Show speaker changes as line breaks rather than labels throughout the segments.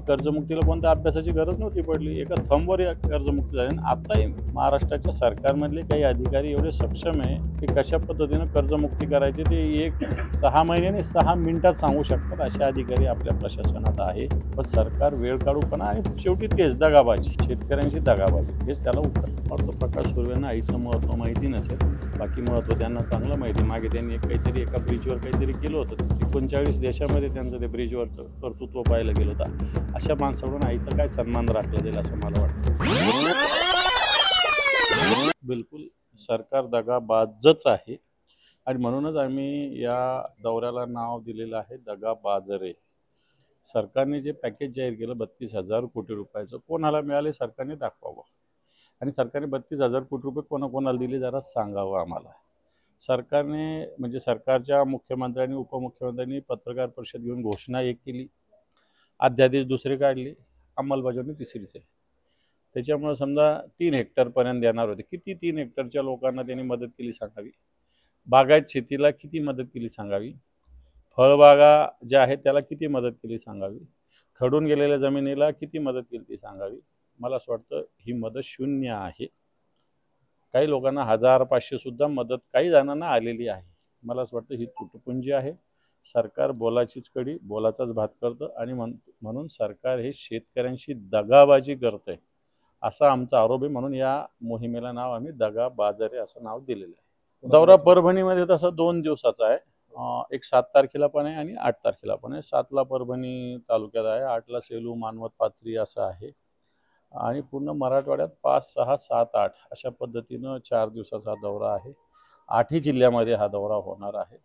कर्जमुक्तीला कोणत्या अभ्यासाची गरज नव्हती पडली. एका थंबवर या कर्जमुक्ती झाली आणि आताही महाराष्ट्राच्या सरकारमधले काही अधिकारी एवढे सक्षम आहे की कशा पद्धतीनं कर्जमुक्ती करायची ते 6 महिन्याने 6 मिनिटात सांगू शकतात असे अधिकारी आपल्या प्रशासनात आहे. पण सरकार वेळ काढूपणा आणि शेवटी तेच दगाबाजी, शेतकऱ्यांची दगाबाजी हेच त्याला उत्तर. वाटतं प्रकाश सुर्वेंना आईचं महत्त्व माहिती नसेल, बाकी महत्त्व त्यांना चांगलं माहिती. मागे त्यांनी काहीतरी एका ब्रिजवर काहीतरी केलं होतं, 39 देशामध्ये त्यांचं ते ब्रिजवरचं कर्तृत्व पाहायला गेलं होतं. अशा माणसाकडून आईचा काय सन्मान राखला जाईल असं मला वाटतं. बिलकुल सरकार दगाबाजच आहे आणि म्हणूनच आम्ही या दौऱ्याला नाव दिलेलं आहे दगाबाजरे. सरकारने जे पॅकेज जाहीर केलं 32,000 कोटी रुपयाचं कोणाला मिळाले सरकारने दाखवावं आणि सरकारने 32,000 कोटी रुपये कोणाकोणाला दिले जरा सांगावं आम्हाला. सरकारने म्हणजे सरकारच्या मुख्यमंत्र्यांनी उपमुख्यमंत्र्यांनी पत्रकार परिषद घेऊन घोषणा एक केली, अध्यादेश दुसरे काढले, अंमलबजावणी तिसरीच आहे. त्याच्यामुळे समजा 3 हेक्टरपर्यंत देणार होते. किती 3 हेक्टरच्या लोकांना त्यांनी मदत केली सांगावी, बागायत शेतीला किती मदत केली सांगावी, फळबागा ज्या आहेत त्याला किती मदत केली सांगावी, खडून गेलेल्या जमिनीला किती मदत केली ती सांगावी. मला असं वाटतं ही मदत शून्य आहे. काही लोकांना 1000-500 सुद्धा मदत काही जणांना आलेली आहे. मला असं वाटतं ही तुटपुंजी आहे. सरकार बोलाचीच कडी बोलाचाच भात करतं आणि म्हणून सरकार हे शेतकऱ्यांशी दगाबाजी करतंय असा आमचा आरोप आहे. म्हणून या मोहिमेला नाव आम्ही दगाबाजरे असं नाव दिलेलं आहे. दौरा परभणीमध्ये तसा 2 दिवसाचा आहे. एक 7 तारखेला पण आहे आणि 8 तारखेला पण आहे. 7ला परभणी तालुक्यात आहे, 8ला सेलू, मानवत, पाथरी असं आहे आणि पूर्ण मराठवाड्यात 5, 6, 7, 8 अशा पद्धतीनं 4 दिवसाचा दौरा आहे. 8ही जिल्ह्यामध्ये हा दौरा होणार आहे.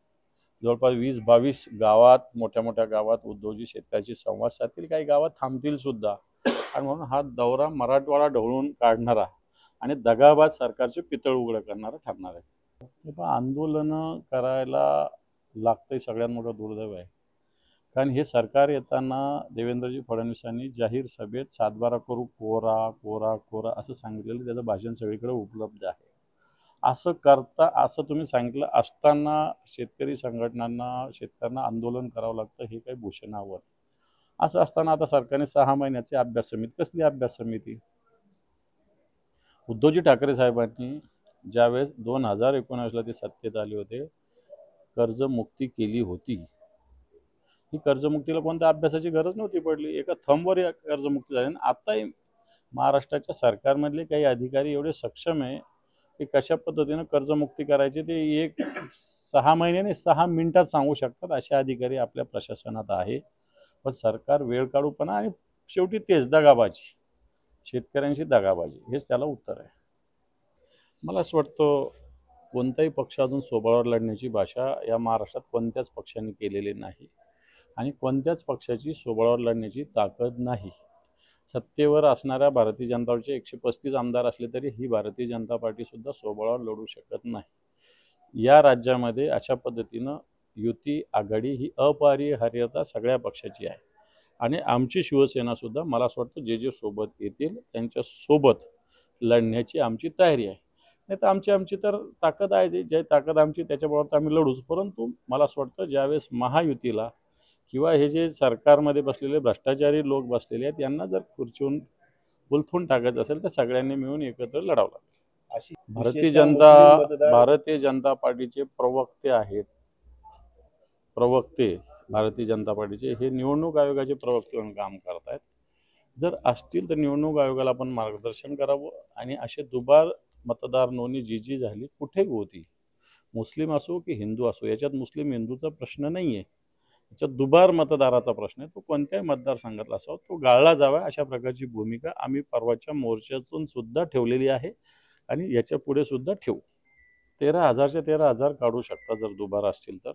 जवळपास 20-22 गावात, मोठ्या मोठ्या गावात उद्योजी शेतकऱ्याशी संवाद साधतील, काही गावात थांबतील सुद्धा आणि म्हणून हा दौरा मराठवाडा ढवळून काढणारा आणि दगाबाज सरकारचे पितळ उघडं करणारा ठरणार आहे. पण आंदोलनं करायला लागतंय सगळ्यात मोठं दुर्दैव आहे. कारण हे सरकार येताना देवेंद्रजी फडणवीसांनी जाहीर सभेत 7-12 करू, कोरा कोरा कोरा असं सांगितलेलं त्याचं भाषण सगळीकडे उपलब्ध आहे. असं तुम्ही सांगितलं असताना शेतकरी संघटनांना शेतकऱ्यांना आंदोलन करावं लागतं हे काही भूषणावर. असं असताना आता सरकारने 6 महिन्याची अभ्यास समिती, कसली अभ्यास समिती? उद्धवजी ठाकरे साहेबांनी ज्यावेळेस 2019ला ते सत्तेत आले होते कर्जमुक्ती केली होती. ही कर्जमुक्तीला कोणत्या अभ्यासाची गरज नव्हती पडली. एका थंबवर या कर्जमुक्ती झाली आणि आताही महाराष्ट्राच्या सरकारमधले काही अधिकारी एवढे सक्षम आहे की कशा पद्धतीनं कर्जमुक्ती करायची ते 6 महिन्याने 6 मिनिटात सांगू शकतात असे अधिकारी आपल्या प्रशासनात आहे. पण सरकार वेळ काढूपणा आणि शेवटी तेच दगाबाजी, शेतकऱ्यांशी दगाबाजी हेच त्याला उत्तर आहे. मला असं वाटतं कोणताही पक्ष अजून स्वबळावर लढण्याची भाषा या महाराष्ट्रात कोणत्याच पक्षाने केलेली नाही आणि कोणत्याच पक्षाची स्वबळावर लढण्याची ताकद नाही. सत्तेवर असणाऱ्या भारतीय जनता पार्टीचे 135 आमदार असले तरी ही भारतीय जनता पार्टीसुद्धा स्वबळावर लढू शकत नाही. या राज्यामध्ये अशा पद्धतीनं युती आघाडी ही अपरिहार्यता सगळ्या पक्षाची आहे आणि आमची शिवसेनासुद्धा मला असं वाटतं जे सोबत येतील त्यांच्यासोबत लढण्याची आमची तयारी आहे. नाही तर आमची तर ताकद आहे, जी ताकद आमची त्याच्याबरोबर आम्ही लढूच. परंतु मला असं वाटतं ज्यावेळेस महायुतीला किंवा हे जे सरकारमध्ये बसलेले भ्रष्टाचारी लोक बसलेले आहेत यांना जर खुर्चीहून उलथून टाकायचं असेल तर सगळ्यांनी मिळून एकत्र लढावं लागेल. भारतीय जनता पार्टीचे प्रवक्ते आहेत, भारतीय जनता पार्टीचे हे निवडणूक आयोगाचे प्रवक्ते म्हणून काम करत आहेत. जर असतील तर निवडणूक आयोगाला आपण मार्गदर्शन करावं आणि असे दुबार मतदार नोंदणी जी झाली कुठे होती, मुस्लिम असो की हिंदू असो, याच्यात मुस्लिम हिंदूचा प्रश्न नाही आहे, याच्यात दुबार मतदाराचा प्रश्न आहे. तो कोणत्याही मतदारसंघातला असावा तो गाळला जावा अशा प्रकारची भूमिका आम्ही परवाच्या मोर्चातून सुद्धा ठेवलेली आहे आणि याच्या पुढे सुद्धा ठेवू. 13,000च्या 13,000 काढू शकता जर दुबार असतील तर.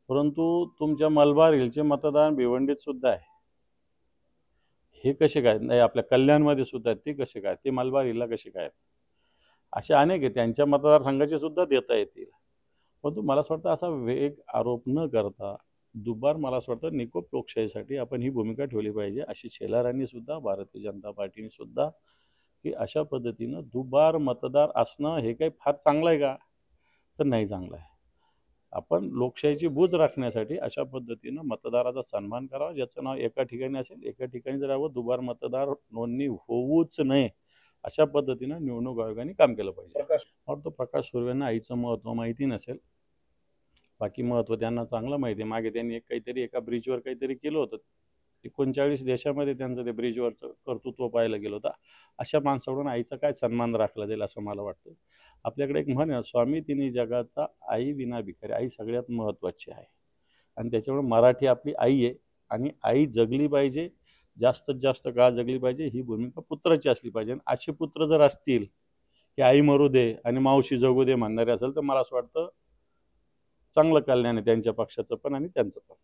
परंतु तुमच्या मलबार हिलचे मतदान भिवंडीत सुद्धा आहे, हे कसे काय नाही, आपल्या कल्याणमध्ये सुद्धा आहेत, ते कसे काय, ते मलबार हिलला कसे काय आहेत, असे अनेक आहे. त्यांच्या मतदारसंघाचे सुद्धा देता येतील. परंतु मला असं वाटतं असा वेग आरोप न करता दुबार मला असं वाटतं निकोप लोकशाहीसाठी आपण ही भूमिका ठेवली पाहिजे. अशी शेलारांनी सुद्धा भारतीय जनता पार्टीने सुद्धा की अशा पद्धतीनं दुबार मतदार असणं हे काही फार चांगलं आहे का, तर नाही चांगलं आहे. आपण लोकशाहीची बूज राखण्यासाठी अशा पद्धतीनं मतदाराचा सन्मान करावा, ज्याचं नाव एका ठिकाणी असेल एका ठिकाणीच राहावं, दुबार मतदार नोंदणी होऊच नये अशा पद्धतीनं निवडणूक आयोगाने काम केलं पाहिजे. प्रकाश सुर्वेंना आईचं महत्त्व माहिती नसेल, बाकी महत्त्व त्यांना चांगलं माहिती आहे. मागे त्यांनी काहीतरी एका ब्रिजवर काहीतरी केलं होतं, 39 देशामध्ये त्यांचं ते ब्रिजवरचं कर्तृत्व पाहायला गेलं होतं. अशा माणसाकडून आईचा काय सन्मान राखला जाईल असं मला वाटतं. आपल्याकडे एक म्हण आहे, स्वामी तिन्ही जगाचा आई विना भिकारी. आई सगळ्यात महत्त्वाची आहे आणि त्याच्यामुळे मराठी आपली आई आहे आणि आई जगली पाहिजे, जास्तीत जास्त काळ जगली पाहिजे, ही भूमिका पुत्राची असली पाहिजे. आणि असे पुत्र जर असतील की आई मरू दे आणि मावशी जगू दे म्हणणारे असेल तर मला असं वाटतं चांगलं कल्याण आहे त्यांच्या पक्षाचं पण आणि त्यांचं पण.